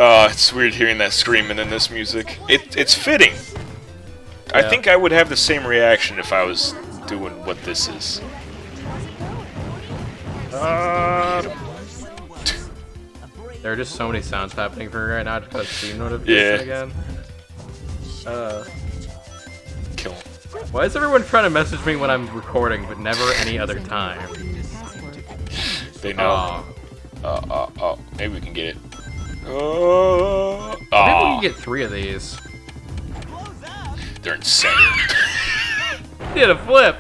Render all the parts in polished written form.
It's weird hearing that screaming in this music. It's fitting. Yeah. I think I would have the same reaction if I was doing what this is. There are just so many sounds happening for me right now. I just got a Steam notification again. Kill him. Why is everyone trying to message me when I'm recording, but never any other time? They know. Maybe we can get it. Maybe we can get 3 of these. They're insane. Did a flip.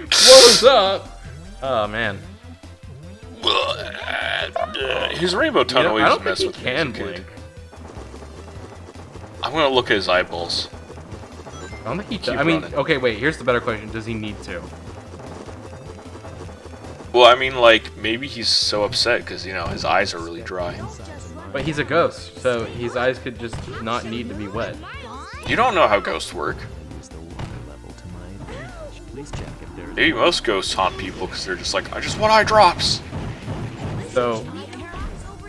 Blows up. Oh man. His rainbow tunnel I always don't mess think with he me. can blink. I'm gonna look at his eyeballs. I don't think he does. Keep I mean, running. okay, wait. Here's the better question: does he need to? Well, I mean, like, maybe he's so upset because, you know, his eyes are really dry. But he's a ghost, so his eyes could just not need to be wet. You don't know how ghosts work. Maybe most ghosts haunt people because they're just like, I just want eye drops. So,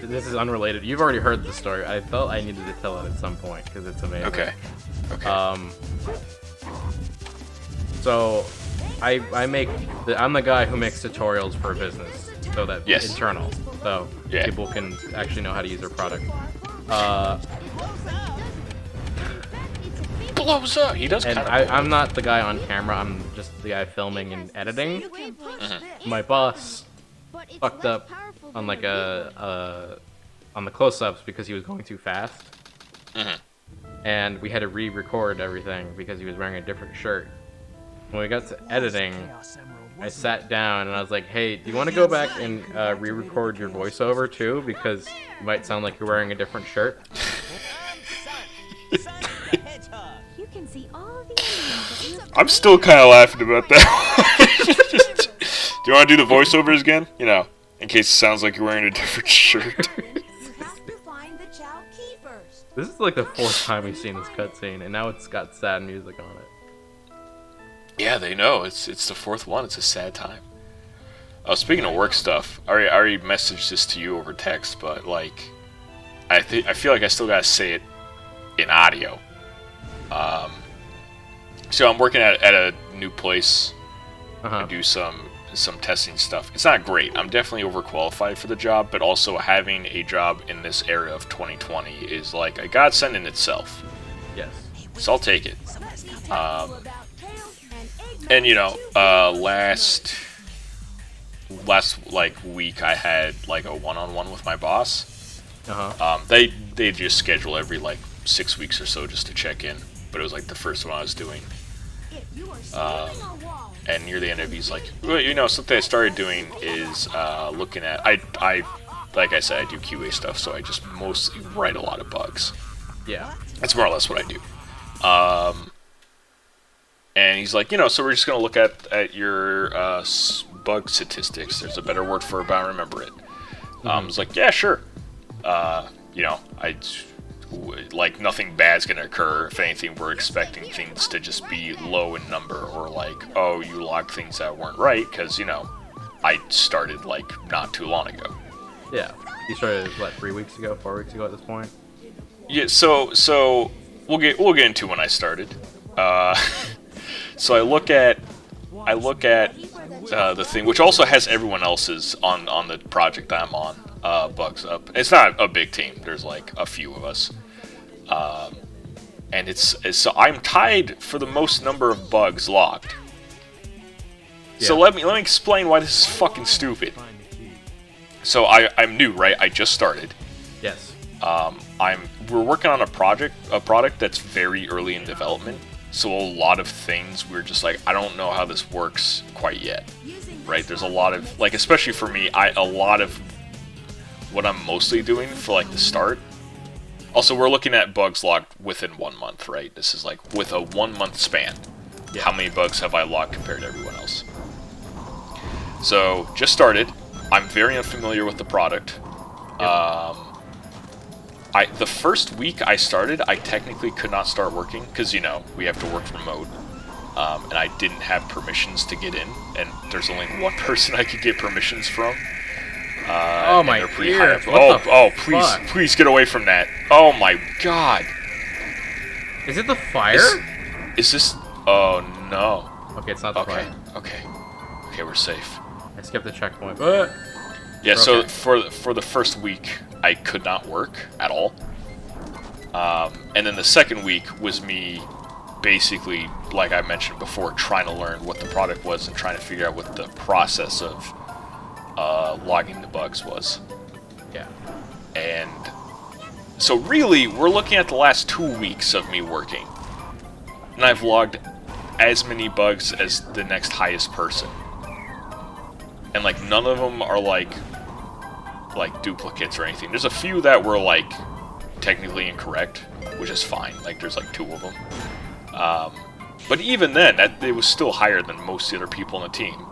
this is unrelated. You've already heard the story. I felt I needed to tell it at some point because it's amazing. Okay. Okay. So, I'm the guy who makes tutorials for a business, so that internal, so people can actually know how to use their product. Blows up. He does. And I'm not the guy on camera. I'm just the guy filming and editing. My boss fucked up on like on the close-ups because he was going too fast, and we had to re-record everything because he was wearing a different shirt. When we got to editing, I sat down and I was like, hey, do you want to go back and re-record your voiceover too? Because you might sound like you're wearing a different shirt. I'm still kind of laughing about that. Do you want to do the voiceovers again? You know, in case it sounds like you're wearing a different shirt. This is like the 4th time we've seen this cutscene, and now it's got sad music on it. Yeah, they know. It's the 4th one. It's a sad time. Oh, speaking of work stuff, I already messaged this to you over text, but like, I feel like I still gotta say it in audio. So I'm working at a new place. I do some testing stuff. It's not great. I'm definitely overqualified for the job, but also having a job in this era of 2020 is like a godsend in itself. Yes. So I'll take it. And you know, last like week I had like a one-on-one with my boss. They just schedule every like 6 weeks or so just to check in, but it was like the first one I was doing. And near the end of it, he's like, well, you know, something I started doing is looking at, I like I said, I do QA stuff, so I just mostly write a lot of bugs. Yeah. That's more or less what I do. And he's like, you know, so we're just going to look at your bug statistics. There's a better word for it, but I don't remember it. I was like, yeah, sure. You know, like, nothing bad's going to occur. If anything, we're expecting things to just be low in number, or like, oh, you logged things that weren't right, because, you know, I started, like, not too long ago. Yeah. You started, what, 3 weeks ago, 4 weeks ago at this point? Yeah, so we'll get into when I started. So I look at the thing, which also has everyone else's on the project I'm on, bugs up. It's not a big team. There's like a few of us, and it's so I'm tied for the most number of bugs logged. Yeah. So let me explain why this is fucking stupid. So I'm new, right? I just started. Yes. We're working on a product that's very early in development. So a lot of things we're just like, I don't know how this works quite yet, right? There's a lot of, like, especially for me, a lot of what I'm mostly doing for like the start. Also, we're looking at bugs logged within 1 month, right? This is like with a 1 month span. Yeah. How many bugs have I logged compared to everyone else? So just started. I'm very unfamiliar with the product. Yep. The first week I started, I technically could not start working because, you know, we have to work remote, and I didn't have permissions to get in, and there's only one person I could get permissions from. Oh my ear! Oh, please get away from that. Oh my god. Is it the fire? Is this? Oh no. Okay, it's not the fire. Okay, we're safe. I skipped the checkpoint, but yeah. So okay. for the first week, I could not work at all. And then the second week was me, basically, like I mentioned before, trying to learn what the product was and trying to figure out what the process of logging the bugs was. Yeah. And so really, we're looking at the last 2 weeks of me working. And I've logged as many bugs as the next highest person. And like none of them are like duplicates or anything. There's a few that were like technically incorrect, which is fine. Like there's like 2 of them. But even then, it was still higher than most of the other people on the team.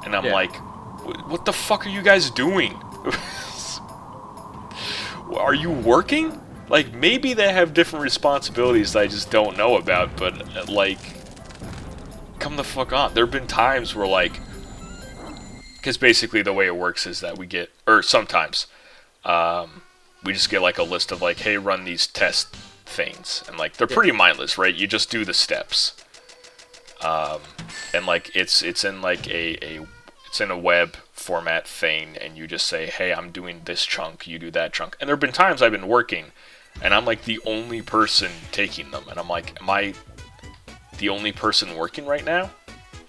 And I'm like, what the fuck are you guys doing? Are you working? Like, maybe they have different responsibilities that I just don't know about, but, like, come the fuck on. There have been times where, like, because basically the way it works is that we get, or sometimes, we just get, like, a list of, like, hey, run these test things. And, like, they're pretty mindless, right? You just do the steps. And, like, it's in, like, it's in a web format thing, and you just say, hey, I'm doing this chunk, you do that chunk. And there have been times I've been working, and I'm like the only person taking them, and I'm like, am I the only person working right now?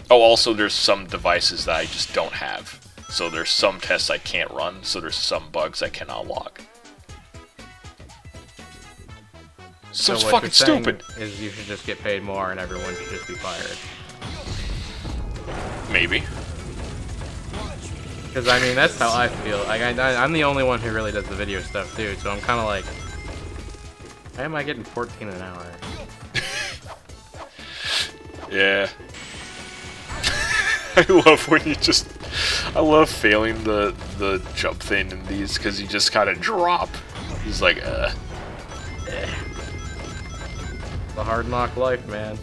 Oh, also there's some devices that I just don't have. So there's some tests I can't run, so there's some bugs I cannot log. So it's what fucking you're saying stupid. Is you should just get paid more and everyone should just be fired. Maybe. Because, I mean, that's how I feel. Like, I'm the only one who really does the video stuff, too, so I'm kind of like, why am I getting 14 an hour? Yeah. I love when you just... I love failing the jump thing in these, because you just kind of drop. He's like, It's a hard knock life, man.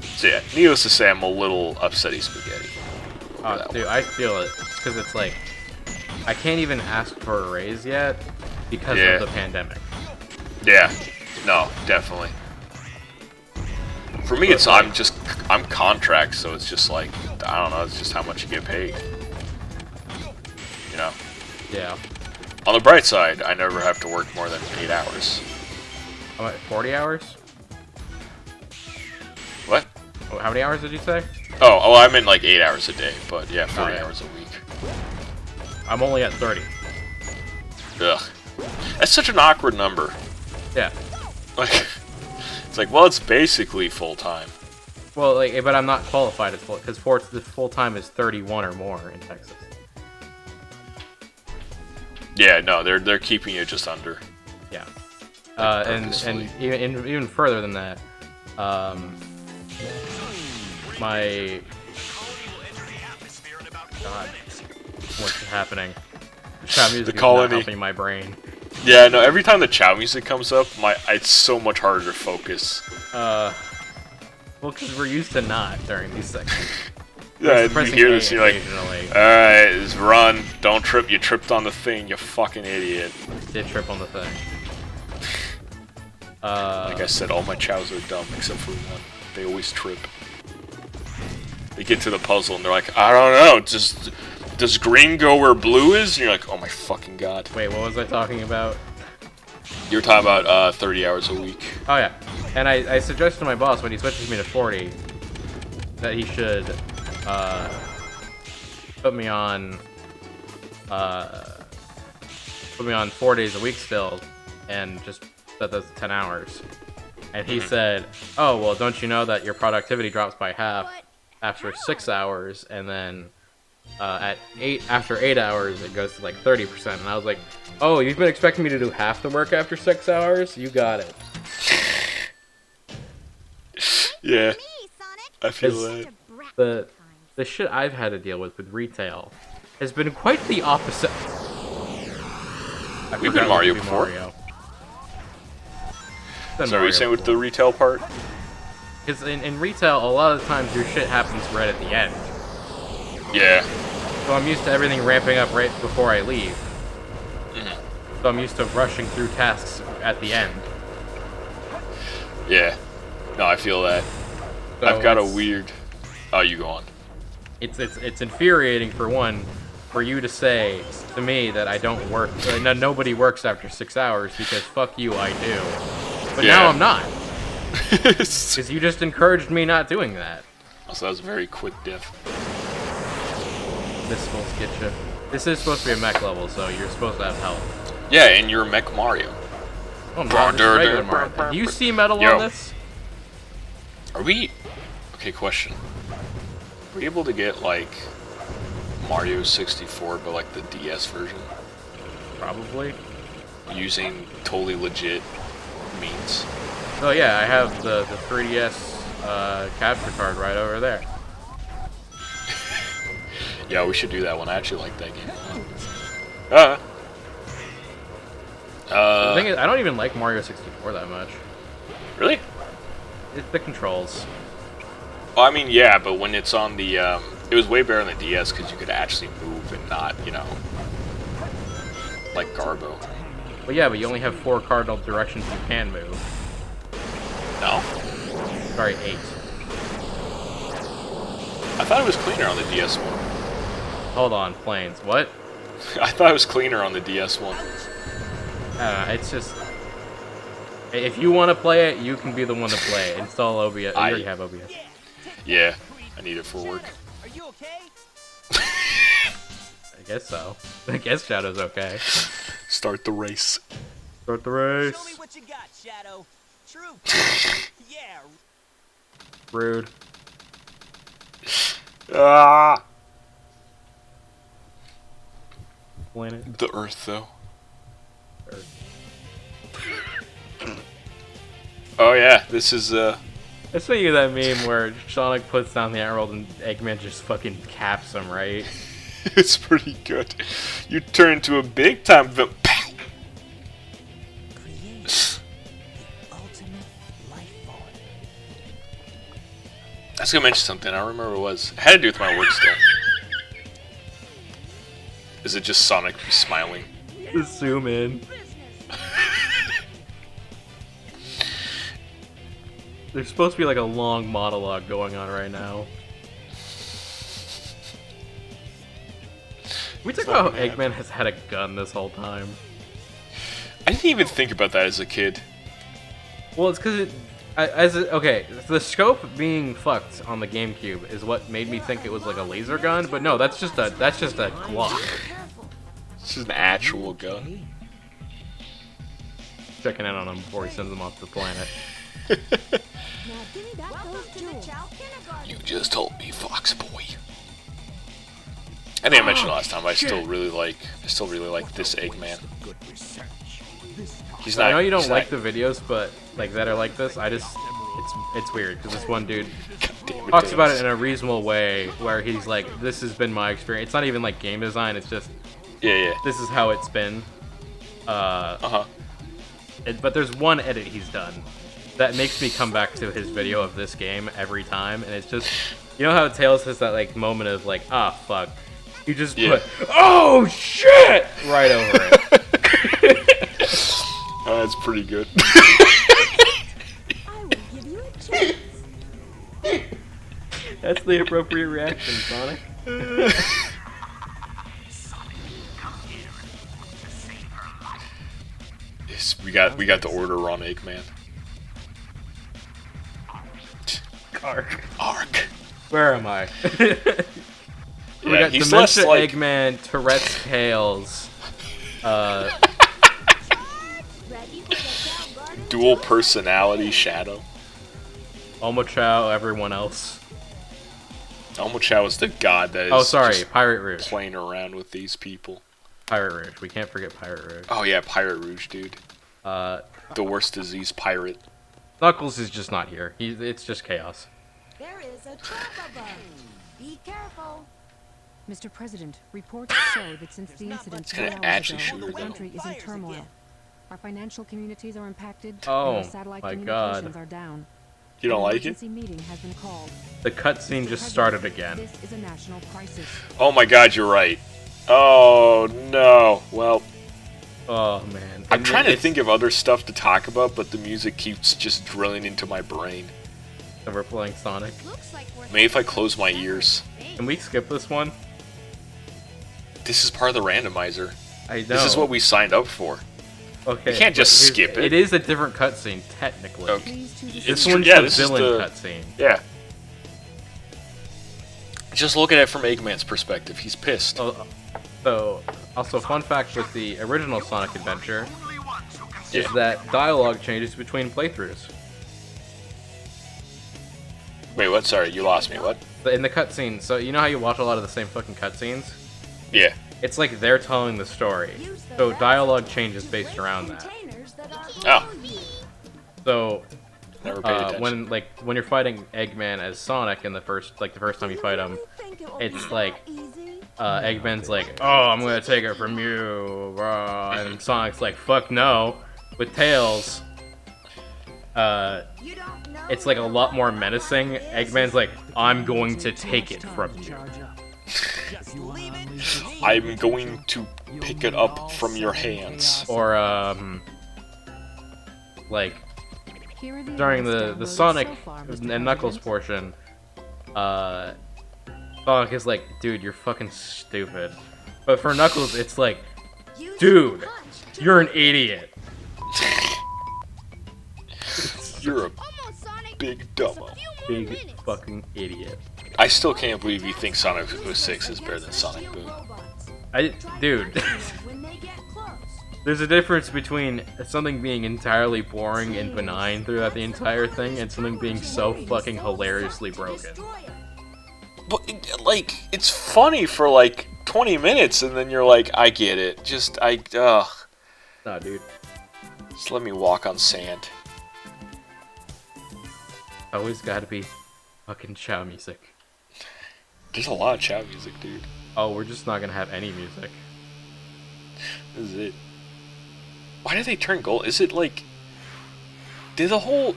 So yeah, needless to say, I'm a little upsetty spaghetti. Oh, dude, I feel it. Because it's like, I can't even ask for a raise yet because of the pandemic. Yeah, no, definitely. For me, it's I'm contract, so it's just like, I don't know, it's just how much you get paid. You know? Yeah. On the bright side, I never have to work more than 8 hours. I'm at 40 hours? What? How many hours did you say? Oh, I meant like 8 hours a day, but yeah, 40 hours a week. I'm only at 30. Ugh. That's such an awkward number. Yeah. Like, it's like, well, it's basically full-time. Well, like, but I'm not qualified as full, because the full-time is 31 or more in Texas. Yeah, no, they're keeping you just under. Yeah. Like, and even further than that, my... God, what's happening? Chat music is not helping my brain. Yeah, no, every time the chow music comes up, it's so much harder to focus. Well, because we're used to not during these sections. Yeah, you hear this and you're like, alright, just run, don't trip, you tripped on the thing, you fucking idiot. Did trip on the thing. Like I said, all my chows are dumb except for one. They always trip. They get to the puzzle and they're like, I don't know, does green go where blue is? And you're like, oh my fucking god. Wait, what was I talking about? You were talking about 30 hours a week. Oh yeah, and I suggested to my boss when he switches me to 40 that he should put me on 4 days a week still, and just set those to 10 hours. And he said, "Oh well, don't you know that your productivity drops by half after 6 hours, and then after 8 hours it goes to like 30%." And I was like, "Oh, you've been expecting me to do half the work after 6 hours? You got it." Yeah, I feel that. The shit I've had to deal with retail has been quite the opposite. We've been Mario before. So are you saying with the retail part? Because in retail, a lot of the times your shit happens right at the end. Yeah. So I'm used to everything ramping up right before I leave. So I'm used to rushing through tasks at the end. Yeah. No, I feel that. So I've got a weird... Oh, you go on. It's infuriating, for one, for you to say to me that I don't work, nobody works after 6 hours, because fuck you, I do. But now I'm not. Because you just encouraged me not doing that. So that was a very quick diff. Missiles get you. This is supposed to be a mech level, so you're supposed to have health. Yeah, and you're Mech Mario. Oh, no, this is regular Mario. Do you see metal on this? Are we... Okay, question. Are we able to get, like, Mario 64, but, like, the DS version? Probably. Using totally legit means? Oh, yeah, I have the 3DS capture card right over there. Yeah, we should do that one. I actually like that game a lot. The thing is, I don't even like Mario 64 that much. Really? It's the controls. Well, I mean, yeah, but when it's on the, it was way better on the DS because you could actually move and not, you know, like Garbo. But yeah, but you only have 4 cardinal directions you can move. No? Sorry, 8. I thought it was cleaner on the DS one. Hold on, planes. What? I thought it was cleaner on the DS one. I don't know, it's just... If you want to play it, you can be the one to play it. Install OBS. You already have OBS. Yeah, I need it for work. Are you okay? I guess so. I guess Shadow's okay. Start the race. Start the race. Show me what you got, Shadow. True. Yeah. Rude. Ah! Planet. The Earth, though. Earth. Oh yeah, this is Let's show you that meme where Sonic puts down the emerald and Eggman just fucking caps him, right? it's pretty good. You turn into a big time villain. Create the ultimate life form. I was gonna mention something. I don't remember what it was. It had to do with my work still. Is it just Sonic smiling? Just zoom in. There's supposed to be like a long monologue going on right now. Can we talk about how Eggman has had a gun this whole time? I didn't even think about that as a kid. Well, it's because okay, the scope being fucked on the GameCube is what made me think it was like a laser gun, but no, that's just a Glock. This is an actual gun. Checking in on him before he sends him off the planet. You just told me, Fox Boy. I think I mentioned last time. I still really like this Eggman. He's not. I know you don't like the videos, but like that are like this. It's weird because this one dude talks about it in a reasonable way where he's like, "This has been my experience." It's not even like game design. It's just yeah. This is how it's been. But there's one edit he's done that makes me come back to his video of this game every time, and it's just, you know how Tails has that like moment of like, ah fuck, you just put, oh shit, right over it. Oh, that's pretty good. I will give you a chance. That's the appropriate reaction, Sonic. Yes, we got the order on Eggman. Arc. Where am I? We got he's Dementia, less like Eggman, Tourette's, Tails, dual personality Shadow. Omochao, everyone else. Omochao is the god that is just Pirate Rouge. playing around with these people. Pirate Rouge. We can't forget Pirate Rouge. Oh yeah, Pirate Rouge, dude. The worst disease pirate. Knuckles is just not here. It's just chaos. There is a trap above. Be careful. Mr. President, reports show that since the incident It's gonna 4 actually hours shoot ago, her, the though. country is in turmoil. Our financial communities are impacted, Oh, and our satellite my communications God. are down. You don't like it? Emergency meeting has been called. The cutscene just started again. This is a national crisis. Oh my god, you're right. Oh no. Well, Oh man. I'm And trying to it's- think of other stuff to talk about, but the music keeps just drilling into my brain. And we're playing Sonic. Looks like we're Maybe if I close my ears. Can we skip this one? This is part of the randomizer. I know. This is what we signed up for. Okay. You can't just but skip it. It is a different cutscene, technically. Okay. Please to the This true- one's yeah, the this is villain the- cutscene. Yeah. Just look at it from Eggman's perspective. He's pissed. So, also, fun fact with the original Sonic Adventure is Yeah. that dialogue changes between playthroughs. Wait, what? Sorry, you lost me. What? But in the cutscenes, so you know how you watch a lot of the same fucking cutscenes? Yeah. It's like they're telling the story. So dialogue changes based around that. containers that are Oh, So never paid attention. when you're fighting Eggman as Sonic in the first time you fight him, it's like Eggman's like, oh, I'm gonna take it from you, bro. And Sonic's like, fuck no. With Tails, it's like a lot more menacing. Eggman's like, I'm going to take it from you. I'm going to pick it up from your hands. Or like Here are the during events the downloaded Sonic so far, Mr. and Knuckles President. portion, Sonic is like, dude, you're fucking stupid. But for Knuckles, it's like, dude, you're an idiot. You're a big dumbo. Big fucking idiot. I still can't believe you think Sonic 06 is better than Sonic Boom. Dude, when they get close. there's a difference between something being entirely boring and benign throughout the entire thing and something being so fucking hilariously broken. But, like, it's funny for, like, 20 minutes, and then you're like, I get it. Nah, dude. Just let me walk on sand. Always gotta be fucking Chow music. There's a lot of Chow music, dude. Oh, we're just not gonna have any music. This is it. Why did they turn gold? Is it like... Did the whole...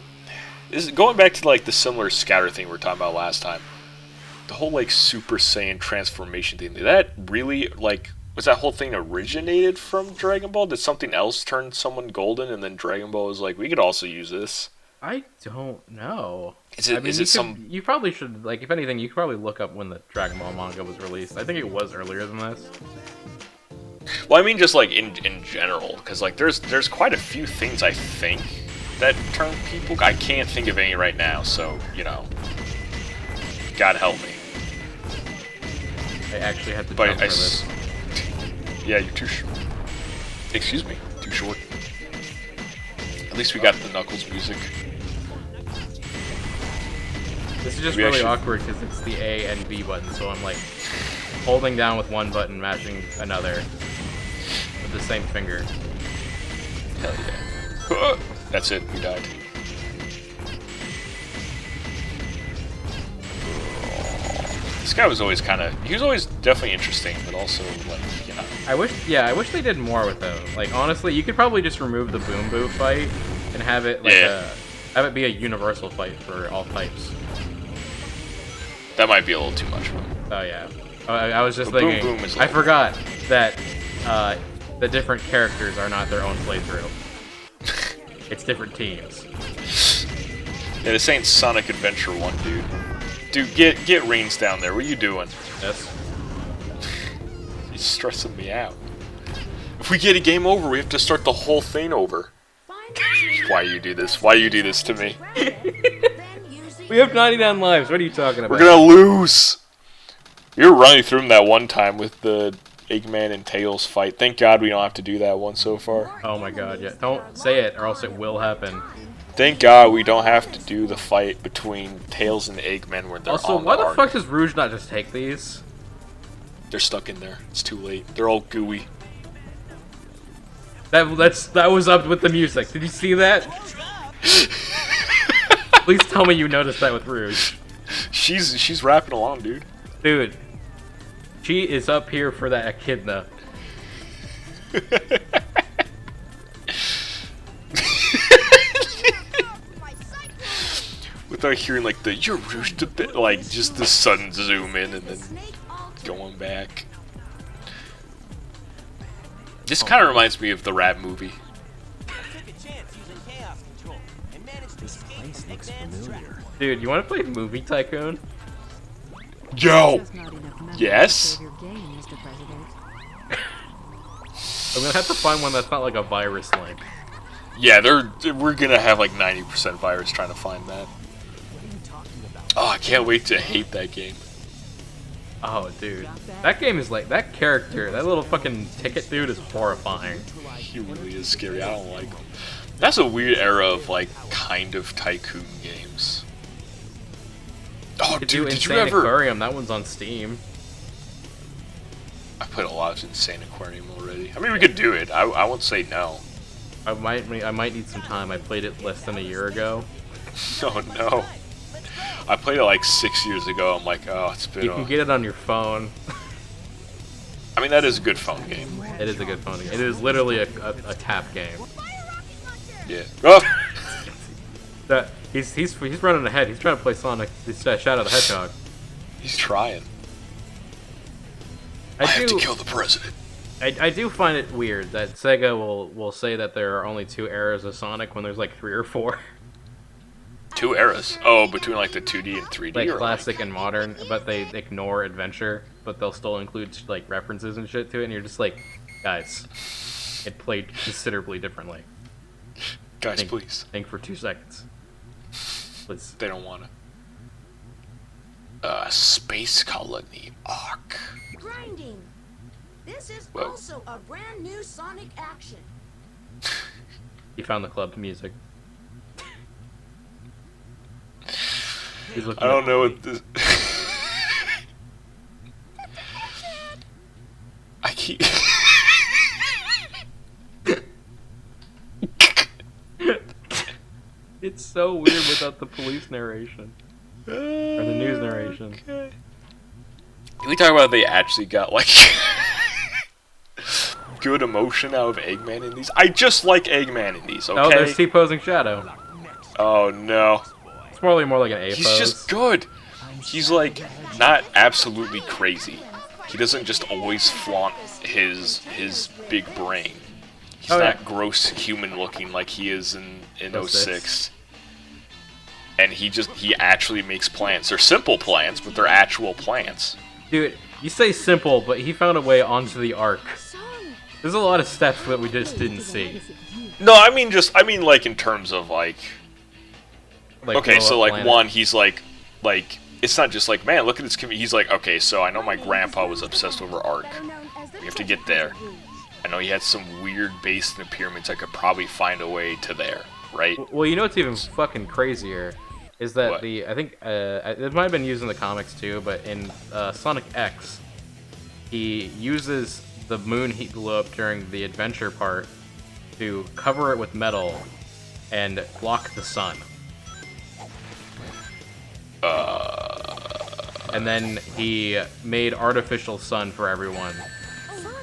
Is it going back to like the similar scatter thing we were talking about last time? The whole like Super Saiyan transformation thing. Did that really like... Was that whole thing originated from Dragon Ball? Did something else turn someone golden and then Dragon Ball was like, we could also use this? I don't know. Is it, I mean, is it some... You probably should, like, if anything, you could probably look up when the Dragon Ball manga was released. I think it was earlier than this. Well, I mean just like in general. Because like there's quite a few things I think that turn people... I can't think of any right now, so, you know. God help me. I actually had to But jump for this. Yeah, you're too short. Excuse me, too short. At least we got the Knuckles music. This is just we really actually- awkward because it's the A and B button, so I'm like holding down with one button, mashing another with the same finger. Hell yeah. That's it, we died. This guy was always kind of... He was always definitely interesting, but also, like, you know... I wish they did more with them. Like, honestly, you could probably just remove the Boom Boo fight and have it, like, have it be a universal fight for all types. That might be a little too much for him. Oh, yeah. I was just The Boom thinking... Boom is I like- forgot that the different characters are not their own playthrough. It's different teams. Yeah, this ain't Sonic Adventure 1, dude. Dude, get Reigns down there. What are you doing? Yes. He's stressing me out. If we get a game over, we have to start the whole thing over. Why you do this? Why you do this to me? We have 99 lives. What are you talking about? We're gonna lose! We were running through them that one time with the Eggman and Tails fight. Thank God we don't have to do that one so far. Oh my god, yeah. Don't say it or else it will happen. Thank God we don't have to do the fight between Tails and Eggman where they're Also, on why the the arc. fuck does Rouge not just take these? They're stuck in there. It's too late. They're all gooey. That was up with the music. Did you see that? Please tell me you noticed that with Rouge. She's rapping along, dude. Dude, she is up here for that echidna. With start hearing like the "you're rooshed a bit," like just the sudden zoom in and then going back. This kind of reminds me of the Rat movie. Dude, you want to play Movie Tycoon? Yo! Just not enough money Yes? to save your game, Mr. President. I'm gonna have to find one that's not like a virus link. Yeah, we're gonna have like 90% virus trying to find that. Oh, I can't wait to hate that game. Oh, dude. That game is like, that character, that little fucking ticket dude is horrifying. He really is scary. I don't like him. That's a weird era of like kind of tycoon games. Oh, Could dude, do did you Insane ever? Aquarium, that one's on Steam. I played a lot of Insane Aquarium already. I mean, we could do it. I won't say no. I might need some time. I played it less than a year ago. Oh no. I played it like 6 years ago. I'm like, oh, it's been. You can get it on your phone. I mean, that is a good phone game. It is a good phone game. It is literally a tap game. Yeah. Oh! That he's running ahead. He's trying to play Sonic. Shadow the Hedgehog. He's trying. I have to kill the president. I do find it weird that Sega will say that there are only 2 eras of Sonic when there's like 3 or 4. 2 eras. Oh, between like the 2D and 3D. Like or classic and modern, but they ignore adventure, but they'll still include like references and shit to it, and you're just like, guys, it played considerably differently. Guys, please. Think for 2 seconds. Please. They don't wanna. Space Colony Arc. Grinding. This is Whoa. also a brand new Sonic action. You found the club music. He's looking I don't at know me. what this. I keep. It's so weird without the police narration. Or the news narration. Okay. Can we talk about they actually got like good emotion out of Eggman in these? I just like Eggman in these, okay? Oh, there's T-posing Shadow. Oh no. It's probably more like an A pose. He's just good. He's like not absolutely crazy. He doesn't just always flaunt his big brain. He's not gross human looking like he is in 06. And he actually makes plans. They're simple plans, but they're actual plans. Dude, you say simple, but he found a way onto the Ark. There's a lot of steps that we just didn't see. No, I mean like in terms of like okay, so like planet. one, he's like it's not just like, man, look at this community. He's like, okay, so I know my grandpa was obsessed over Ark. We have to get there. I know he had some weird base in the pyramids. I could probably find a way to there, right? Well, you know what's even fucking crazier is that What? I think it might have been used in the comics too, but in Sonic X, he uses the moon he blew up during the adventure part to cover it with metal and block the sun. And then he made artificial sun for everyone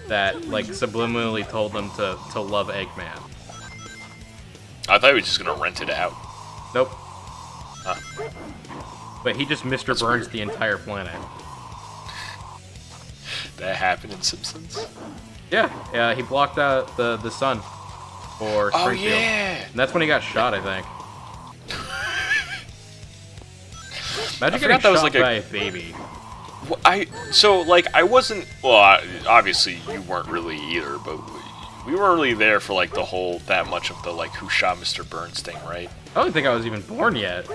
that like subliminally told them to love Eggman. I thought he was just gonna rent it out. Nope. Huh. But he just Mr. Burns the entire planet. That happened in Simpsons. Yeah, he blocked out the sun for Oh Springfield. yeah. And that's when he got shot, I think. Imagine forgot getting that was shot like a- by a baby. Well, I wasn't. Well, obviously you weren't really either, but we weren't really there for like the whole that much of the like who shot Mr. Burns thing, right? I don't think I was even born yet.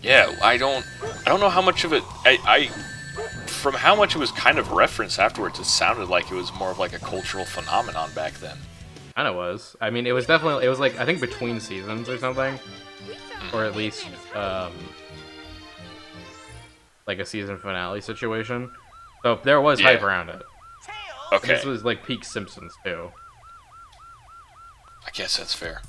Yeah, I don't know how much of it. I from how much it was kind of referenced afterwards, it sounded like it was more of like a cultural phenomenon back then. Kinda was. I mean, it was like, I think between seasons or something. Or at least, like a season finale situation. So there was hype around it. Okay, This was like peak Simpsons too. I guess that's fair.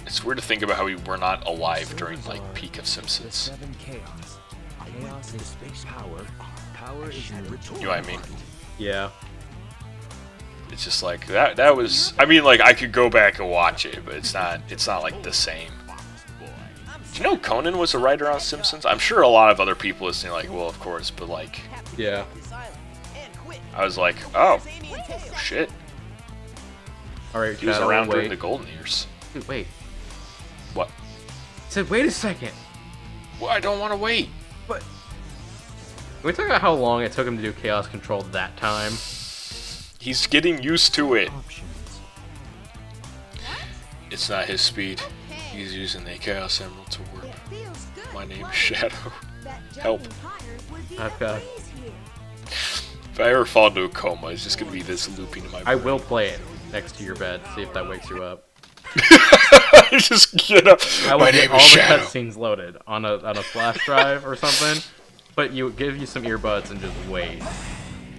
It's weird to think about how we were not alive during like peak of Simpsons. Chaos is space power. Power is enriched. You know what I mean? Yeah. It's just like that was. I mean, like I could go back and watch it, but it's not like the same. Do you know Conan was a writer on Simpsons? I'm sure a lot of other people listening are like, well, of course, but like, Yeah. I was like, oh, shit. Alright, He was Shadow, around wait. during the golden years. Dude, wait. What? I said, wait a second. Well, I don't want to wait. But can we talk about how long it took him to do Chaos Control that time? He's getting used to it. Options. It's not his speed. He's using the Chaos Emerald to work. My name is Shadow. Help. I've got. If I ever fall into a coma, it's just gonna be this looping in my I brain. will play it next to your bed, see if that wakes you up. Just get up. I will My get name all is the Shadow. cutscenes loaded on a flash drive or something, but you give you some earbuds and just wait.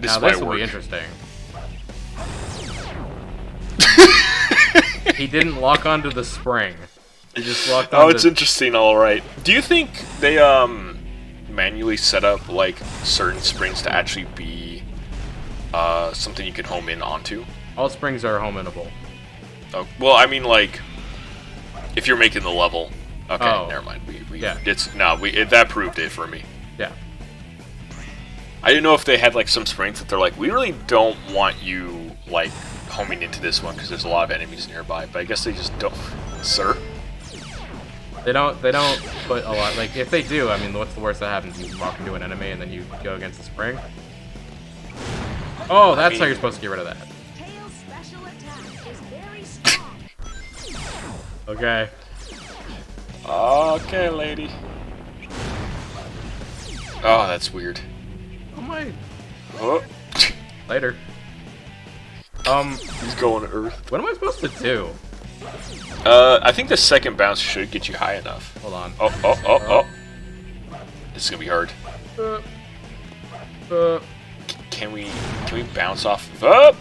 This Now might this will work. be interesting. He didn't lock onto the spring. He just locked onto... Oh, it's interesting, alright. Do you think they, manually set up, like, certain springs to actually be, something you can home in onto? All springs are home-inable. Oh, well, I mean, like, if you're making the level. Okay, Oh. never mind. Yeah. That proved it for me. Yeah. I didn't know if they had, like, some springs that they're like, we really don't want you, like, homing into this one because there's a lot of enemies nearby, but I guess they just don't. Sir? They don't put a lot, like, if they do, I mean, what's the worst that happens? You walk into an enemy and then you go against the spring? Oh, that's how you're supposed to get rid of that. Tail's special attack is very strong. Okay. Okay, lady. Oh, that's weird. Oh my... Oh. Later. He's going to Earth. What am I supposed to do? I think the second bounce should get you high enough. Hold on. Oh. This is gonna be hard. Uh, Can we bounce off of up?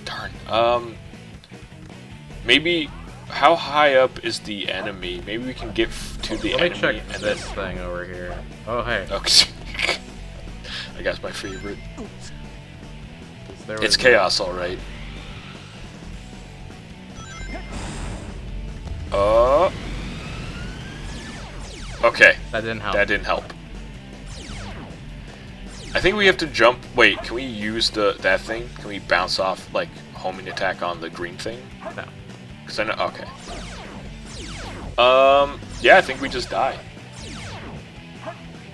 Darn. Maybe how high up is the enemy? Maybe we can get to the let enemy. me check and this thing over here. Oh, hey. Okay. I guess my favorite. There It's was- chaos, all right. Okay. That didn't help. That didn't help. I think we have to jump. Wait, can we use that thing? Can we bounce off like homing attack on the green thing? No. Cause I know. Okay. Yeah, I think we just die.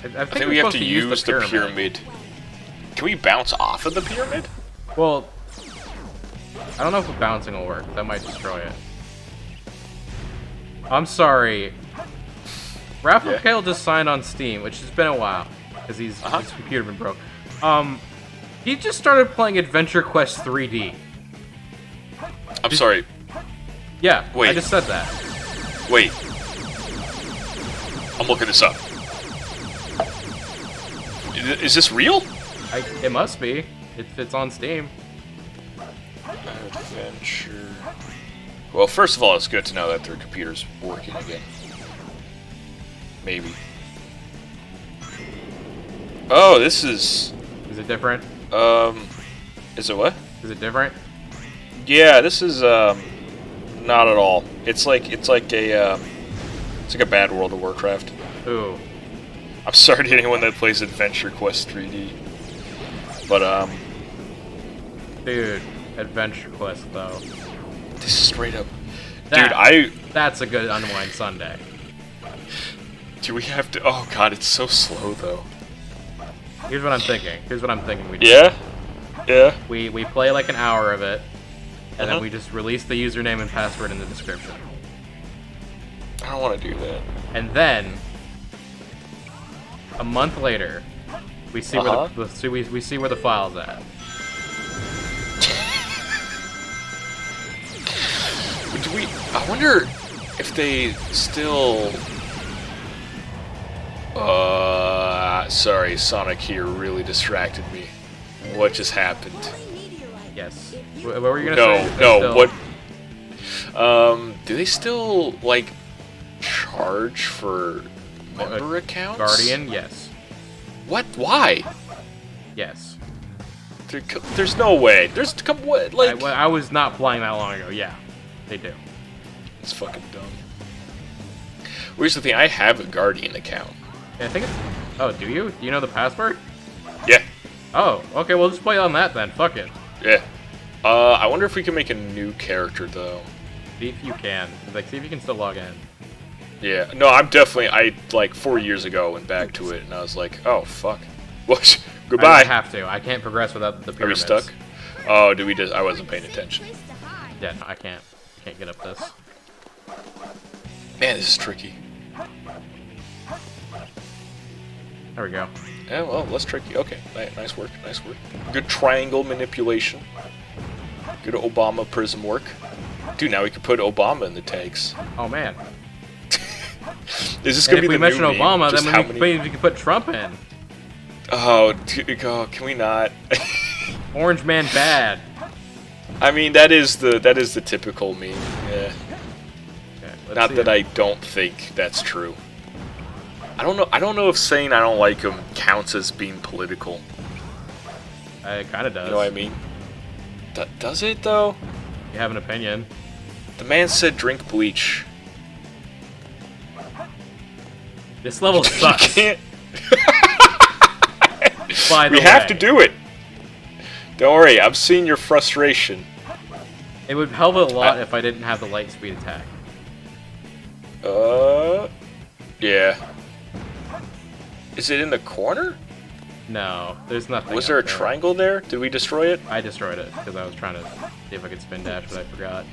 I I think we have to use the pyramid. Can we bounce off of the pyramid? Well, I don't know if the bouncing will work. That might destroy it. I'm sorry. Raphael Yeah. just signed on Steam, which has been a while, because his computer been broke. He just started playing Adventure Quest 3D. I'm sorry. Yeah, I Wait. just said that. Wait. I'm looking this up. Is this real? It must be. It's on Steam. Adventure. Well, first of all, it's good to know that their computer's working again. Maybe. Oh, this is. Is it different? Is it what? Is it different? Yeah, this is not at all. It's like a bad World of Warcraft. Ooh. I'm sorry to anyone that plays Adventure Quest 3D, but Dude, Adventure Quest though. this is straight up. That- Dude, That's a good Unwind Sunday. do we have to? Oh God, it's so slow though. Here's what I'm thinking. We do. Yeah, yeah. We play like an hour of it, and Uh-huh. then we just release the username and password in the description. I don't want to do that. And then a month later, we see Uh-huh. where we see where the file's at. Do we? I wonder if they still. Sorry, Sonic here really distracted me. What just happened? Yes. What were you gonna say? They No, still- what? Do they still like charge for member accounts? Guardian? Yes. What? Why? Yes. There's no way. There's what? Like I was not playing that long ago. Yeah, they do. It's fucking dumb. Here's the thing, I have a Guardian account. Yeah, I think it's... Oh, do you? Do you know the password? Yeah. Oh, okay, well, just play on that then. Fuck it. Yeah. I wonder if we can make a new character, though. See if you can. Like, see if you can still log in. Yeah. No, I'm definitely... like, 4 years ago, went back to it, and I was like, oh, fuck. What? Goodbye. I have to. I can't progress without the Are we pyramids. stuck? Oh, did we just... I wasn't paying attention. Yeah, no, I can't. Can't get up this. Man, this is tricky. There we go. Yeah, well, less tricky. Okay, nice work, nice work. Good triangle manipulation. Good Obama prism work. Dude, now we can put Obama in the tags. Oh, man. Is this And gonna be if we the mention new meme? Obama, Just then how we can put Trump in. Oh, dude, oh, can we not? Orange man bad. I mean, that is the typical meme. Yeah. Okay, let's Not see that it. I don't think that's true. I don't know if saying I don't like him counts as being political. It kind of does. You know what I mean? Does it though? You have an opinion. The man said drink bleach. This level You sucks. can't. By the We have way. to do it. Don't worry, I'm seeing your frustration. It would help a lot if I didn't have the light speed attack. Yeah. Is it in the corner? No, there's nothing. Was there a up there. triangle there? Did we destroy it? I destroyed it because I was trying to see if I could spin dash, but I forgot.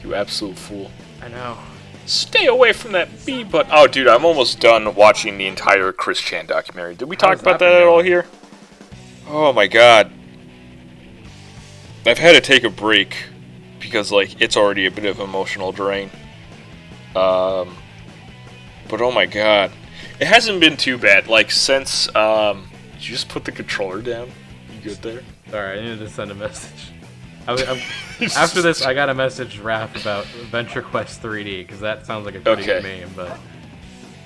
You absolute fool. I know. Stay away from that B button. Oh, dude, I'm almost done watching the entire Chris Chan documentary. Did we talk How's about that that been at all going? here? Oh my god. I've had to take a break because, like, it's already a bit of emotional drain. But oh my god. It hasn't been too bad. Like, since, did you just put the controller down? You good there? Sorry, I needed to send a message. After this, I got a message Raph about Adventure Quest 3D because that sounds like a pretty good meme. But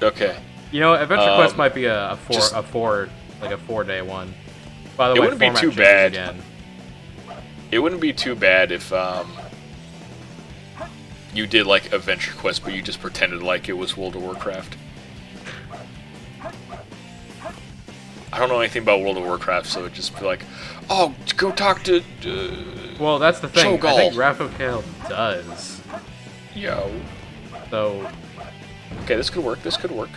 Okay. you know, Adventure Quest might be just- a 4-day one. By the It way, wouldn't be format too changes bad. Again. It wouldn't be too bad if, you did, like, Adventure Quest, but you just pretended like it was World of Warcraft. I don't know anything about World of Warcraft, so it'd just be like, oh, go talk to, Well, that's the thing. Cho'Gall. I think Raphael does. yo. So Okay, this could work, this could work.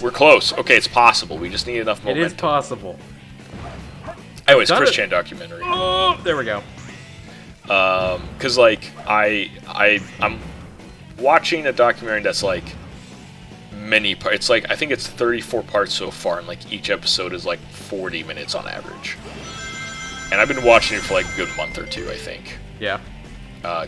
We're close. Okay, it's possible. We just need enough it momentum. is possible. Anyways, Done Chris it. Chan documentary. Oh, there we go. Cause like I'm watching a documentary that's like many parts. It's like I think it's 34 parts so far, and like each episode is like 40 minutes on average. And I've been watching it for like a good month or two, I think. Yeah.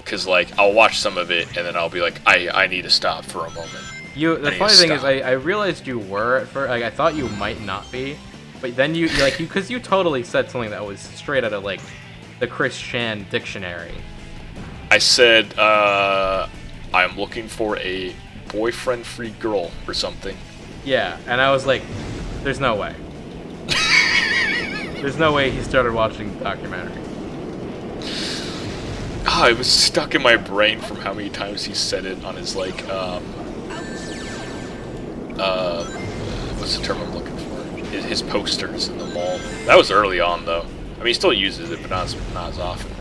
Cause like I'll watch some of it and then I'll be like, I need to stop for a moment. The need to funny thing is, stop. I realized you were at first. Like, I thought you might not be, but then because you totally said something that was straight out of like the Chris Chan dictionary. I said I'm looking for a boyfriend-free girl or something. Yeah, and I was like, "There's no way. There's no way he started watching the documentary." Ah, it was stuck in my brain from how many times he said it on his like what's the term I'm looking for? His posters in the mall. That was early on though. I mean, he still uses it, but not as often.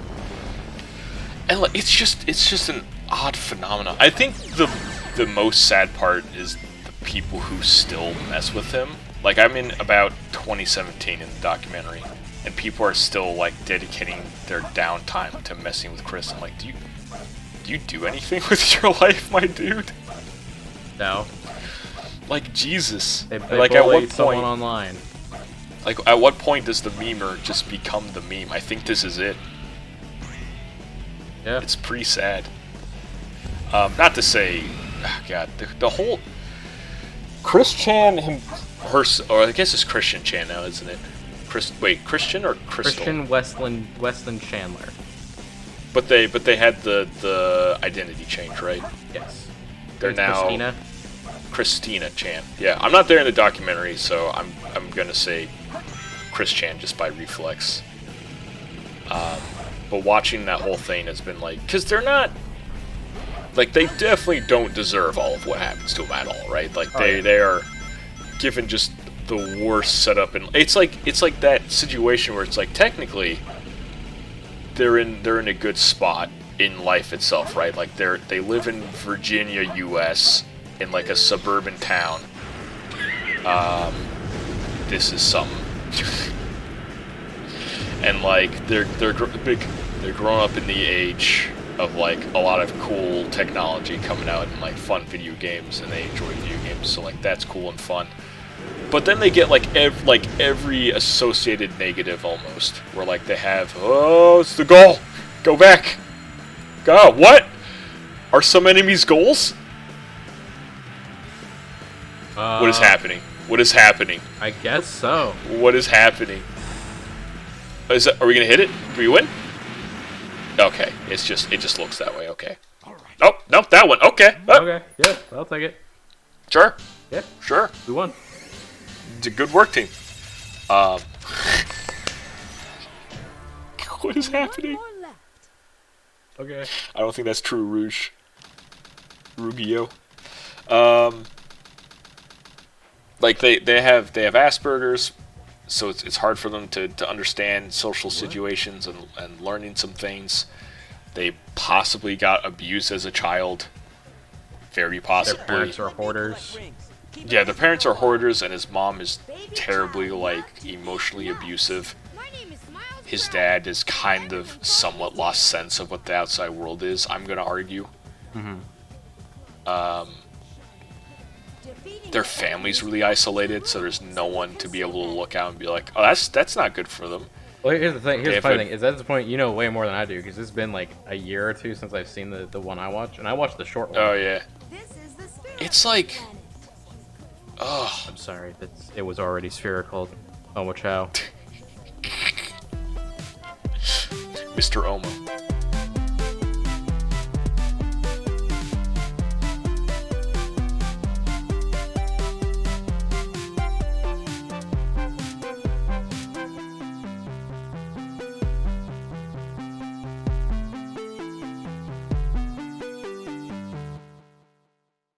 And like, it's just an odd phenomenon. I think the most sad part is the people who still mess with him. Like, I'm in about 2017 in the documentary, and people are still like dedicating their downtime to messing with Chris. I'm like, do you do anything with your life, my dude? No, Like, Jesus. they Like, at bully what someone point? online. Like, at what point does the memer just become the meme? I think this is it. Yeah. It's pretty sad. Not to say, God, the whole Chris Chan, or I guess it's Christian Chan now, isn't it? Christian or Crystal? Christian Weston Chandler. But they had the identity change, right? Yes. They're It's now Christina. Christina Chan. Yeah, I'm not there in the documentary, so I'm gonna say Chris Chan just by reflex. But watching that whole thing has been like, because they're not, like, they definitely don't deserve all of what happens to them at all, right? Like, they are given just the worst setup, and it's like that situation where it's like, technically they're in a good spot in life itself, right? Like, they live in Virginia, US, in like a suburban town. This is something. And like they're growing up in the age of like a lot of cool technology coming out and like fun video games, and they enjoy video games, so like that's cool and fun. But then they get like every associated negative almost, where like they have, oh, it's the goal, go back, go. What are some enemies' goals? What is happening? What is happening? I guess so. What is happening? Are we gonna hit it? Do we win? Okay, it just looks that way. Okay. Oh, nope, that one. Okay. Okay, yeah, I'll take it. Sure. Yeah, Sure. we won. It's a good work, team. What is happening? More left. Okay. I don't think that's true, Rouge. Rugio. Like they have Asperger's, so it's hard for them to understand social situations and learning some things. They possibly got abused as a child. Very possibly. Their parents are hoarders. Yeah, their parents are hoarders, and his mom is terribly, like, emotionally abusive. His dad is kind of somewhat lost sense of what the outside world is, I'm gonna argue. Their family's really isolated, so there's no one to be able to look out and be like, oh, that's not good for them. Well, here's the thing. Here's the funny thing. Is at this point, you know way more than I do, because it's been like a year or two since I've seen the one I watch, and I watched the short one. Oh, yeah. It's like... Oh. I'm sorry. It was already spherical. Omo Chow. Mr. Omo.